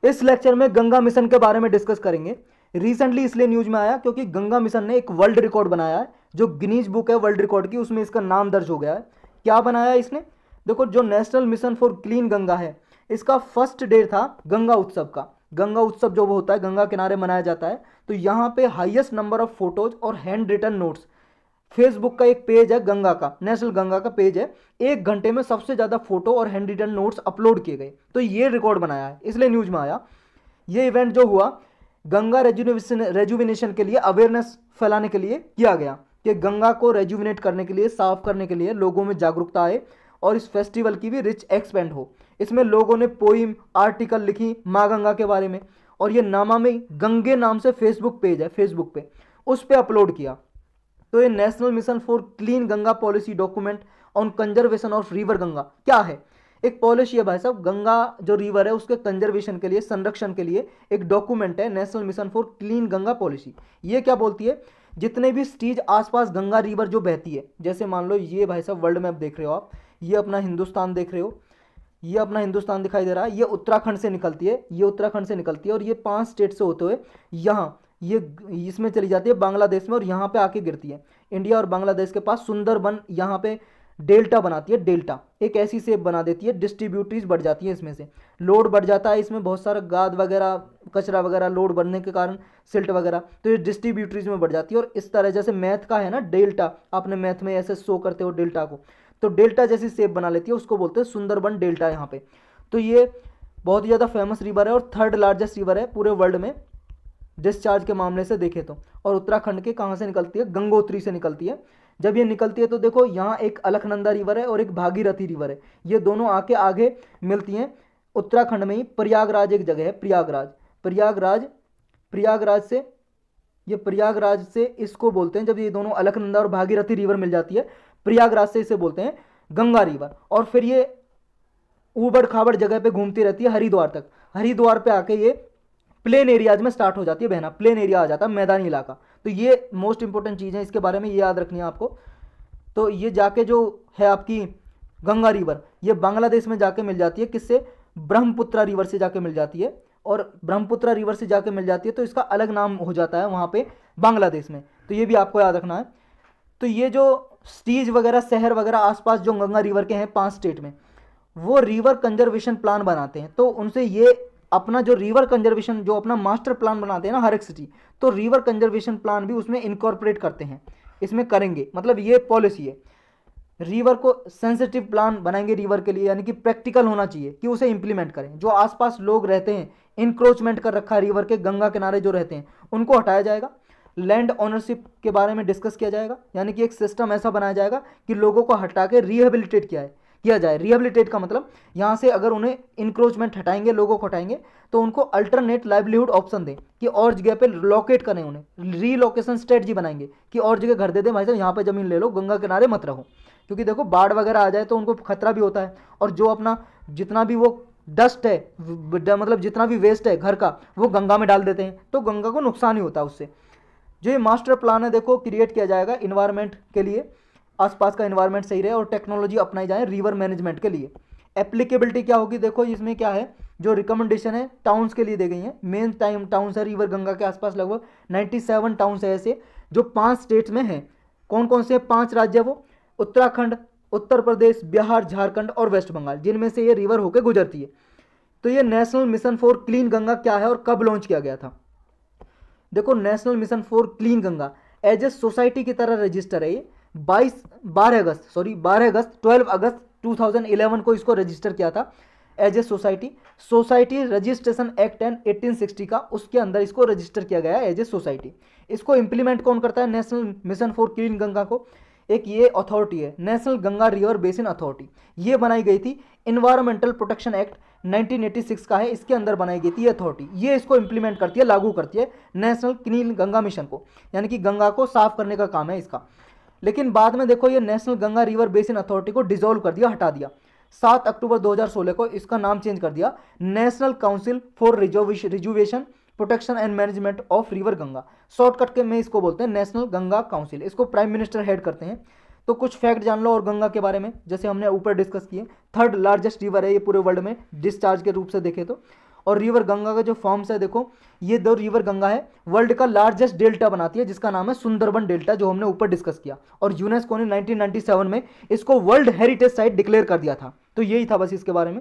इस लेक्चर में गंगा मिशन के बारे में डिस्कस करेंगे। रिसेंटली इसलिए न्यूज में आया क्योंकि गंगा मिशन ने एक वर्ल्ड रिकॉर्ड बनाया है, जो गिनीज बुक है वर्ल्ड रिकॉर्ड की, उसमें इसका नाम दर्ज हो गया है। क्या बनाया है इसने? देखो, जो national mission for clean Ganga है, इसका फर्स्ट डे था गंगा उत्सव का। गंगा उत्सव जो वो होता है, गंगा किनारे मनाया जाता है, तो यहाँ पे हाईएस्ट नंबर ऑफ फोटोज और हैंड रिटन नोट्स, फेसबुक का एक पेज है गंगा का, नेशनल गंगा का पेज है, 1 घंटे में सबसे ज़्यादा फोटो और हैंड रिटन नोट्स अपलोड किए गए, तो ये रिकॉर्ड बनाया है, इसलिए न्यूज में आया। ये इवेंट जो हुआ गंगा रेजुविनेशन के लिए, अवेयरनेस फैलाने के लिए किया गया, कि गंगा को रेजुविनेट करने के लिए, साफ करने के लिए लोगों में जागरूकता आए और इस फेस्टिवल की भी रिच एक्सपेंड हो। इसमें लोगों ने पोइम, आर्टिकल लिखी माँ गंगा के बारे में, और ये नामा में गंगे नाम से फेसबुक पेज है, फेसबुक पे उस पर अपलोड किया। तो ये national mission for clean Ganga policy document on conservation of river Ganga क्या है? एक पॉलिसी है भाई साहब, गंगा जो रिवर है उसके कंजर्वेशन के लिए, संरक्षण के लिए एक डॉक्यूमेंट है, national mission for clean Ganga policy. ये क्या बोलती है? जितने भी स्टीज आसपास गंगा रिवर जो बहती है, जैसे मान लो ये भाई साहब वर्ल्ड मैप देख रहे हो आप, ये अपना हिंदुस्तान देख रहे हो, ये अपना हिंदुस्तान दिखाई दे रहा है, ये उत्तराखंड से निकलती है, ये उत्तराखंड से निकलती है, और ये 5 स्टेट से होते हुए यहाँ ये इसमें चली जाती है बांग्लादेश में, और यहाँ पे आके गिरती है। इंडिया और बांग्लादेश के पास सुंदरबन यहाँ पे डेल्टा बनाती है, डेल्टा एक ऐसी शेप बना देती है, डिस्ट्रीब्यूटरीज बढ़ जाती है, इसमें से लोड बढ़ जाता है, इसमें बहुत सारा गाद वगैरह, कचरा वगैरह लोड बढ़ने के कारण, सिल्ट वगैरह, तो ये डिस्ट्रीब्यूटरीज में बढ़ जाती है। और इस तरह जैसे मैथ का है ना डेल्टा, आपने मैथ में ऐसे शो करते हो डेल्टा को, तो डेल्टा जैसी शेप बना लेती है, उसको बोलते हैं सुंदरबन डेल्टा यहाँ पे। तो ये बहुत ही ज़्यादा फेमस रिवर है और 3rd लार्जेस्ट रिवर है पूरे वर्ल्ड में डिस्चार्ज के मामले से देखें तो। और उत्तराखंड के कहाँ से निकलती है? गंगोत्री से निकलती है। जब ये निकलती है तो देखो यहाँ एक अलकनंदा रिवर है और एक भागीरथी रिवर है, ये दोनों आके आगे मिलती हैं उत्तराखंड में ही। प्रयागराज एक जगह है, प्रयागराज, प्रयागराज, प्रयागराज से, ये प्रयागराज से इसको बोलते हैं, जब ये दोनों अलकनंदा और भागीरथी रिवर मिल जाती है, प्रयागराज से इसे बोलते हैं गंगा रिवर। और फिर ये ऊबड़ खाबड़ जगह पे घूमती रहती है हरिद्वार तक, हरिद्वार पे आके ये प्लेन एरियाज में स्टार्ट हो जाती है बहना, प्लेन एरिया आ जाता है, मैदानी इलाका। तो ये मोस्ट इंपॉर्टेंट चीज़ है, इसके बारे में ये याद रखनी है आपको। तो ये जाके जो है आपकी गंगा रिवर, ये बांग्लादेश में जाके मिल जाती है, किससे? ब्रह्मपुत्रा रिवर से जाके मिल जाती है, और ब्रह्मपुत्रा रिवर से जाके मिल जाती है तो इसका अलग नाम हो जाता है वहाँ पे बांग्लादेश में, तो ये भी आपको याद रखना है। तो ये जो स्टीज वगैरह, शहर वगैरह आसपास जो गंगा रिवर के हैं 5 स्टेट में, वो रिवर कंजर्वेशन प्लान बनाते हैं, तो उनसे ये अपना जो रिवर कंजर्वेशन, जो अपना मास्टर प्लान बनाते हैं ना हर एक सिटी, तो रिवर कंजर्वेशन प्लान भी उसमें इनकॉर्पोरेट करते हैं, इसमें करेंगे, मतलब ये पॉलिसी है। रिवर को सेंसिटिव प्लान बनाएंगे रिवर के लिए, यानी कि प्रैक्टिकल होना चाहिए कि उसे इंप्लीमेंट करें। जो आसपास लोग रहते हैं, इंक्रोचमेंट कर रखा है रिवर के, गंगा किनारे जो रहते हैं उनको हटाया जाएगा। लैंड ओनरशिप के बारे में डिस्कस किया जाएगा, यानी कि एक सिस्टम ऐसा बनाया जाएगा कि लोगों को हटा के रिहेबिलिटेट किया जाए। रिहेबिलिटेट का मतलब यहाँ से अगर उन्हें इंक्रोचमेंट हटाएंगे, लोगों को हटाएंगे, तो उनको अल्टरनेट लाइवलीहुड ऑप्शन दें कि और जगह पे लोकेट करें, उन्हें रीलोकेशन स्ट्रेटजी बनाएंगे कि और जगह घर दे दें, भाई साहब यहाँ पे ज़मीन ले लो, गंगा किनारे मत रहो। क्योंकि देखो बाढ़ वगैरह आ जाए तो उनको खतरा भी होता है, और जो अपना जितना भी वो डस्ट है, मतलब जितना भी वेस्ट है घर का, वो गंगा में डाल देते हैं, तो गंगा को नुकसान ही होता है उससे। जो ये मास्टर प्लान है देखो क्रिएट किया जाएगा इन्वायरमेंट के लिए, आसपास का इन्वायरमेंट सही रहे, और टेक्नोलॉजी अपनाई जाए रिवर मैनेजमेंट के लिए। एप्लीकेबिलिटी क्या होगी? देखो इसमें क्या है, जो रिकमेंडेशन है टाउन्स के लिए दी गई है, मेन टाउन्स है रिवर गंगा के आसपास लगभग 97 टाउन्स है ऐसे, जो 5 स्टेट्स में हैं। कौन कौन से? 5 राज्य है वो, उत्तराखंड, उत्तर प्रदेश, बिहार, झारखंड और वेस्ट बंगाल, जिनमें से ये रिवर होकर गुजरती है। तो ये national mission for clean Ganga क्या है और कब लॉन्च किया गया था? देखो, national mission for clean Ganga as a society की तरह रजिस्टर है ये। 12 अगस्त 12 अगस्त 2011 को इसको रजिस्टर किया था as a society registration act and 1860 का, उसके अंदर इसको रजिस्टर किया गया है एज ए सोसाइटी। इसको इंप्लीमेंट कौन करता है national mission for clean Ganga को? एक ये अथॉरिटी है, national Ganga river basin authority, ये बनाई गई थी। इन्वायरमेंटल प्रोटेक्शन एक्ट 1986 का है, इसके अंदर बनाई गई थी ये अथॉरिटी, ये इसको इंप्लीमेंट करती है, लागू करती है नेशनल क्लीन गंगा मिशन को, यानी कि गंगा को साफ करने का काम है इसका। लेकिन बाद में देखो ये national Ganga river basin authority को डिसॉल्व कर दिया, हटा दिया। 7 अक्टूबर 2016 को इसका नाम चेंज कर दिया national council for rejuvenation protection and management of river Ganga, shortcut के में इसको बोलते हैं नेशनल गंगा काउंसिल। इसको प्राइम मिनिस्टर हेड करते हैं। तो कुछ फैक्ट जान लो और गंगा के बारे में, जैसे हमने ऊपर डिस्कस किए, 3rd लार्जेस्ट रिवर है ये पूरे वर्ल्ड में डिस्चार्ज के रूप से देखे तो, और रिवर गंगा का जो फॉर्म्स है, देखो ये दो रिवर गंगा है, वर्ल्ड का लार्जेस्ट डेल्टा बनाती है जिसका नाम है सुंदरबन डेल्टा, जो हमने ऊपर डिस्कस किया। और यूनेस्को ने 1997 में इसको वर्ल्ड हेरिटेज साइट डिक्लेयर कर दिया था। तो यही था बस इसके बारे में।